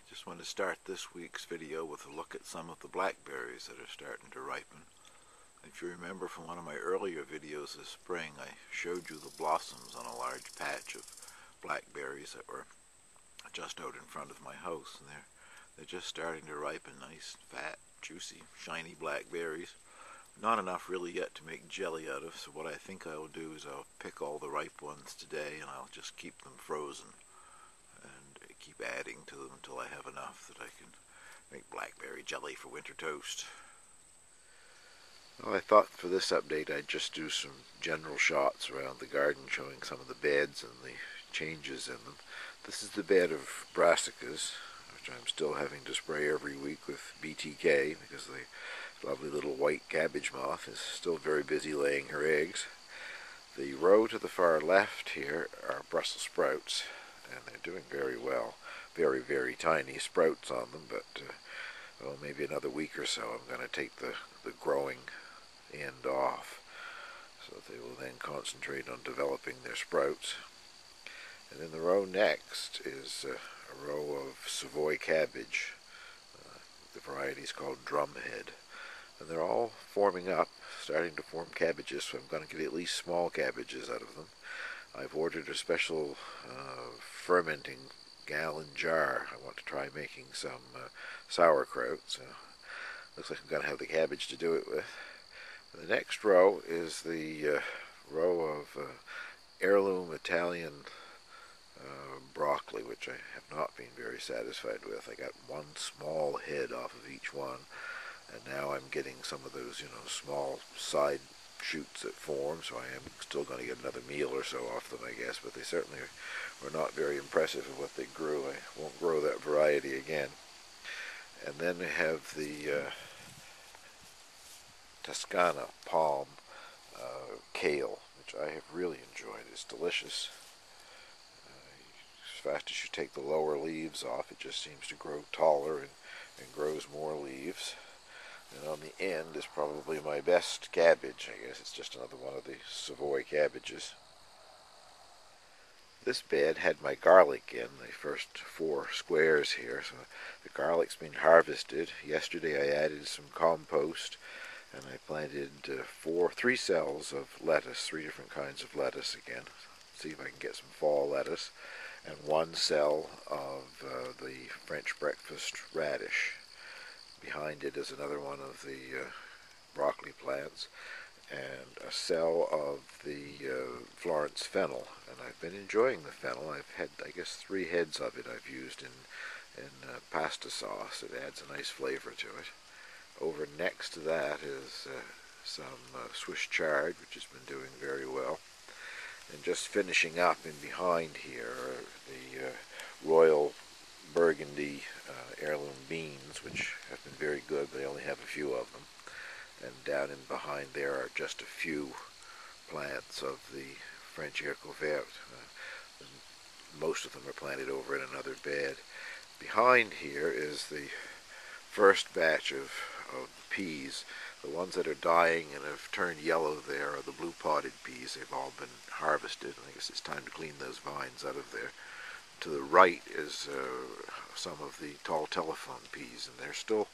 Just want to start this week's video with a look at some of the blackberries that are starting to ripen. If you remember from one of my earlier videos this spring, I showed you the blossoms on a large patch of blackberries that were just out in front of my house, and they're just starting to ripen. Nice, fat, juicy, shiny blackberries. Not enough really yet to make jelly out of, so what I think I'll do is I'll pick all the ripe ones today and I'll just keep them frozen and keep adding to them until I have enough that I can make blackberry jelly for winter toast. Well, I thought for this update I'd just do some general shots around the garden showing some of the beds and the changes in them. This is the bed of brassicas, which I'm still having to spray every week with BTK because the lovely little white cabbage moth is still very busy laying her eggs. The row to the far left here are Brussels sprouts, and they're doing very well. Very, very tiny sprouts on them, but well, maybe another week or so I'm going to take the growing end off, so they will then concentrate on developing their sprouts. And in the row next is a row of Savoy cabbage. The variety is called drumhead, and they're all forming up, starting to form cabbages, so I'm going to get at least small cabbages out of them. I've ordered a special fermenting gallon jar. I want to try making some sauerkraut, so looks like I'm going to have the cabbage to do it with. The next row is the row of heirloom Italian broccoli, which I have not been very satisfied with. I got one small head off of each one, and now I'm getting some of those, small side shoots that form, so I am still going to get another meal or so off them, I guess, but they certainly were not very impressive of what they grew. I won't grow that variety again. And then we have the Toscana palm kale, which I have really enjoyed. It's delicious. As fast as you take the lower leaves off, it just seems to grow taller and grows more leaves. And on the end is probably my best cabbage. I guess it's just another one of the Savoy cabbages. This bed had my garlic in, the first 4 squares here. So the garlic's been harvested. Yesterday I added some compost, and I planted 3 cells of lettuce, 3 different kinds of lettuce again. See if I can get some fall lettuce. And 1 cell of the French breakfast radish. Behind it is another one of the broccoli plants, and a cell of the Florence fennel. And I've been enjoying the fennel. I've had, I guess, 3 heads of it I've used in pasta sauce. It adds a nice flavor to it. Over next to that is some Swiss chard, which has been doing very well. And just finishing up in behind here are the Royal Burgundy heirloom beans, which have been very good, but I only have a few of them. And down in behind there are just a few plants of the French haricot vert. Most of them are planted over in another bed. Behind here is the first batch of peas. The ones that are dying and have turned yellow there are the blue potted peas. They've all been harvested. I guess it's time to clean those vines out of there. To the right is some of the tall telephone peas, and they're still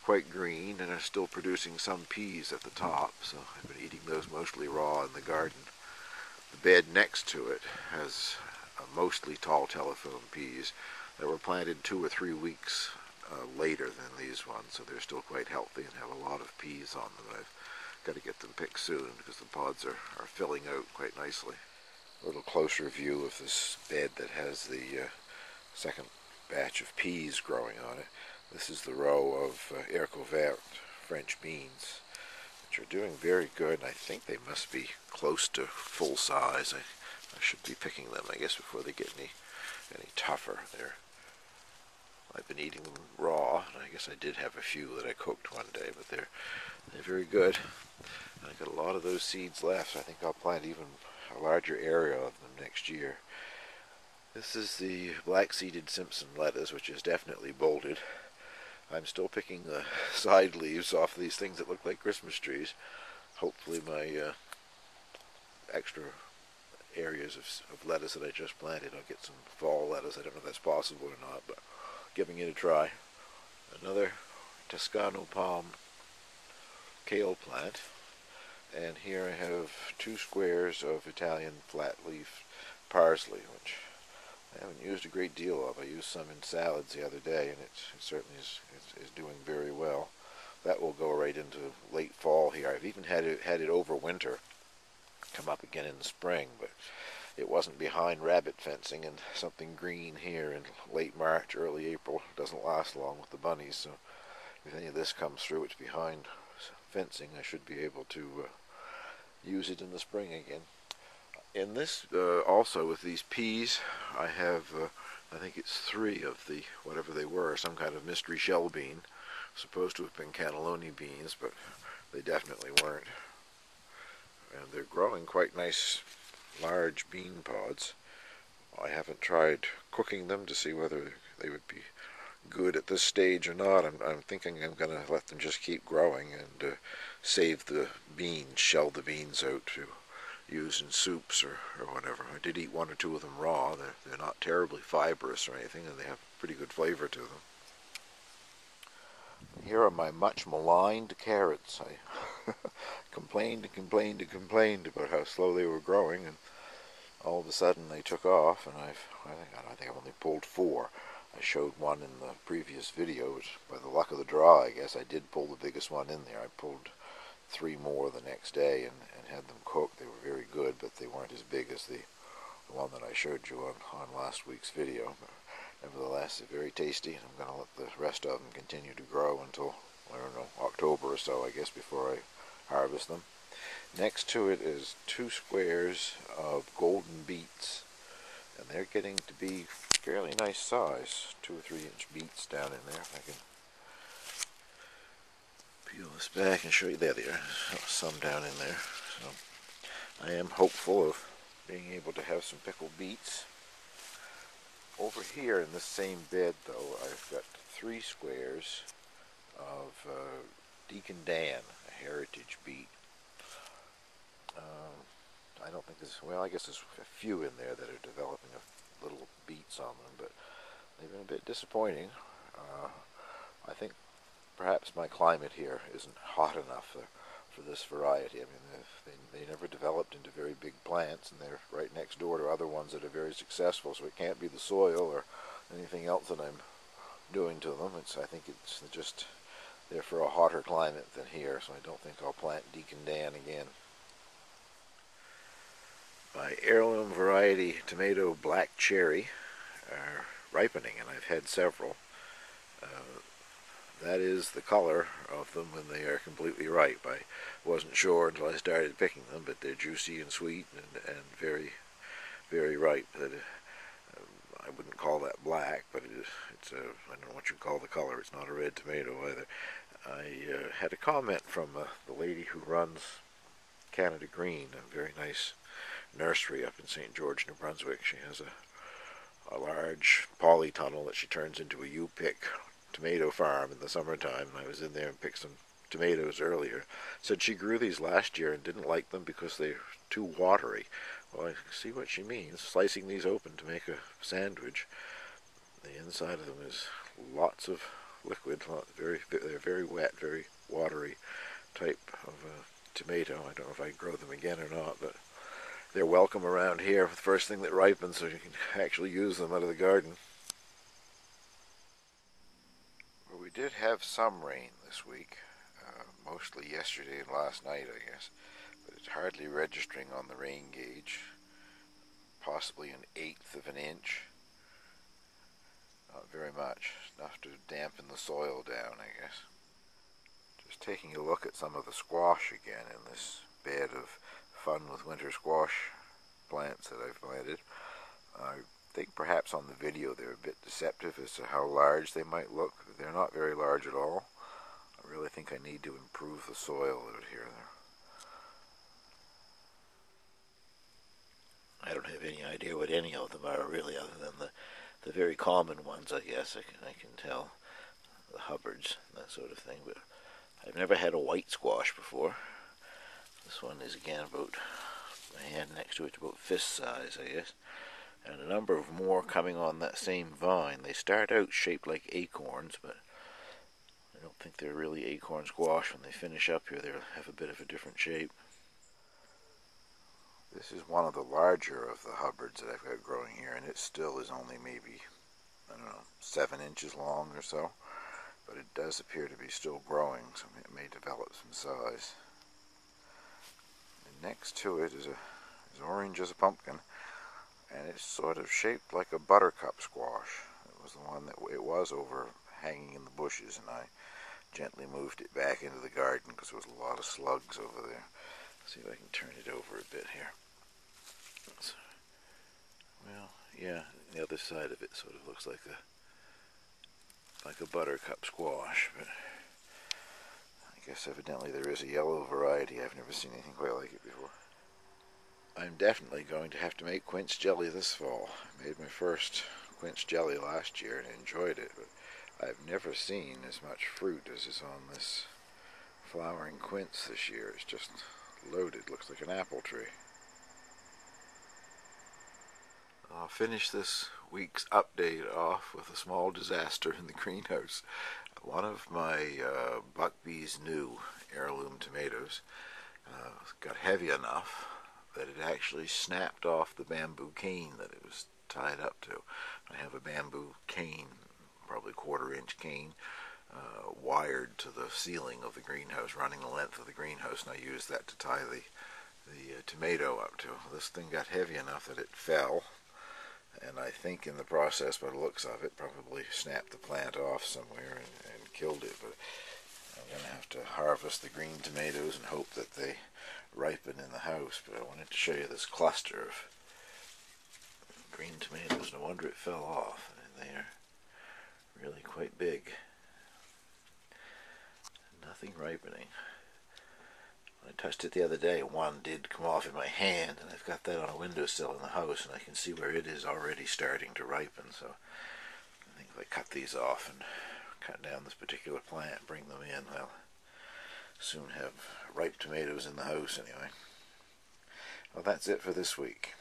quite green and are still producing some peas at the top, so I've been eating those mostly raw in the garden. The bed next to it has mostly tall telephone peas that were planted 2 or 3 weeks later than these ones, so they're still quite healthy and have a lot of peas on them. I've got to get them picked soon because the pods are filling out quite nicely. A little closer view of this bed that has the second batch of peas growing on it. This is the row of haricot vert French beans, which are doing very good, and I think they must be close to full size. I should be picking them, I guess, before they get any tougher. I've been eating them raw, and I guess I did have a few that I cooked one day, but they're very good. And I got a lot of those seeds left, so I think I'll plant even a larger area of them next year. This is the black-seeded Simpson lettuce, which is definitely bolted. I'm still picking the side leaves off these things that look like Christmas trees. Hopefully my extra areas of lettuce that I just planted, I'll get some fall lettuce. I don't know if that's possible or not, but giving it a try. Another Toscano palm kale plant. And here I have 2 squares of Italian flat-leaf parsley, which I haven't used a great deal of. I used some in salads the other day, and it certainly is doing very well. That will go right into late fall here. I've even had it over winter, come up again in the spring, but it wasn't behind rabbit fencing, and something green here in late March, early April doesn't last long with the bunnies. So if any of this comes through, it's behind fencing. I should be able to use it in the spring again. In this, also with these peas, I have, I think it's 3 of the, whatever they were, some kind of mystery shell bean. Supposed to have been cannelloni beans, but they definitely weren't. And they're growing quite nice, large bean pods. I haven't tried cooking them to see whether they would be good at this stage or not. I'm thinking I'm going to let them just keep growing and save the beans, shell the beans out to use in soups or whatever. I did eat 1 or 2 of them raw. They're not terribly fibrous or anything, and they have pretty good flavor to them. Here are my much maligned carrots. I complained about how slow they were growing, and all of a sudden they took off, and I think I've only pulled 4. I showed one in the previous video, which by the luck of the draw, I guess, I did pull the biggest one in there. I pulled 3 more the next day and had them cooked. They were very good, but they weren't as big as the one that I showed you on last week's video. But nevertheless, they're very tasty, and I'm going to let the rest of them continue to grow until, I don't know, October or so, I guess, before I harvest them. Next to it is 2 squares of golden beets, and they're getting to be fairly nice size, 2 or 3 inch beets down in there. If I can peel this back and show you. There they are, some down in there. So I am hopeful of being able to have some pickled beets. Over here in this same bed, though, I've got 3 squares of Deacon Dan, a heritage beet. I don't think there's, well, I guess there's a few in there that are developing little beets on them, but they've been a bit disappointing. I think perhaps my climate here isn't hot enough for this variety. I mean, they never developed into very big plants, and they're right next door to other ones that are very successful, so it can't be the soil or anything else that I'm doing to them. I think it's just they're for a hotter climate than here, so I don't think I'll plant Deacon Dan again. My heirloom variety tomato black cherry are ripening, and I've had several. That is the color of them when they are completely ripe. I wasn't sure until I started picking them, but they're juicy and sweet and very, very ripe. I wouldn't call that black, but it's a, I don't know what you call the color. It's not a red tomato either. I had a comment from the lady who runs Canada Green, a very nice nursery up in St. George, New Brunswick. She has a large polytunnel that she turns into a U-pick tomato farm in the summertime, and I was in there and picked some tomatoes earlier. Said she grew these last year and didn't like them because they're too watery. Well, I see what she means. Slicing these open to make a sandwich, the inside of them is lots of liquid. They're very wet, very watery type of tomato. I don't know if I can grow them again or not, but they're welcome around here. The first thing that ripens, so you can actually use them out of the garden. Well, we did have some rain this week, mostly yesterday and last night, I guess, but it's hardly registering on the rain gauge. Possibly 1/8 of an inch. Not very much. Enough to dampen the soil down, I guess. Just taking a look at some of the squash again in this bed of fun with winter squash plants that I've planted. I think perhaps on the video they're a bit deceptive as to how large they might look. They're not very large at all. I really think I need to improve the soil out here. I don't have any idea what any of them are really, other than the very common ones, I guess. I can tell. The Hubbards, that sort of thing. But I've never had a white squash before. This one is again about, my hand next to it's about fist size, I guess. and a number of more coming on that same vine. They start out shaped like acorns, but I don't think they're really acorn squash. When they finish up here, they'll have a bit of a different shape. This is one of the larger of the Hubbards that I've got growing here, and it still is only maybe, I don't know, 7 inches long or so. But it does appear to be still growing, so it may develop some size. And next to it is orange as a pumpkin, and it's sort of shaped like a buttercup squash. It was the one that it was over hanging in the bushes, and I gently moved it back into the garden because there was a lot of slugs over there. Let's see if I can turn it over a bit here. Well, yeah, the other side of it sort of looks like a buttercup squash, but I guess evidently there is a yellow variety. I've never seen anything quite like it before. I'm definitely going to have to make quince jelly this fall. I made my first quince jelly last year and enjoyed it, but I've never seen as much fruit as is on this flowering quince this year. It's just loaded, looks like an apple tree. I'll finish this week's update off with a small disaster in the greenhouse. One of my Blackberries new heirloom tomatoes got heavy enough that it actually snapped off the bamboo cane that it was tied up to. I have a bamboo cane, probably 1/4 inch cane, wired to the ceiling of the greenhouse, running the length of the greenhouse, and I used that to tie the tomato up to. This thing got heavy enough that it fell, and I think in the process, by the looks of it, probably snapped the plant off somewhere and killed it. But I'm going to have to harvest the green tomatoes and hope that they ripen in the house. But I wanted to show you this cluster of green tomatoes. No wonder it fell off. They are really quite big. Nothing ripening. When I touched it the other day, one did come off in my hand, and I've got that on a windowsill in the house, and I can see where it is already starting to ripen. So I think if I cut these off and cut down this particular plant, bring them in, I'll soon have ripe tomatoes in the house anyway. Well, that's it for this week.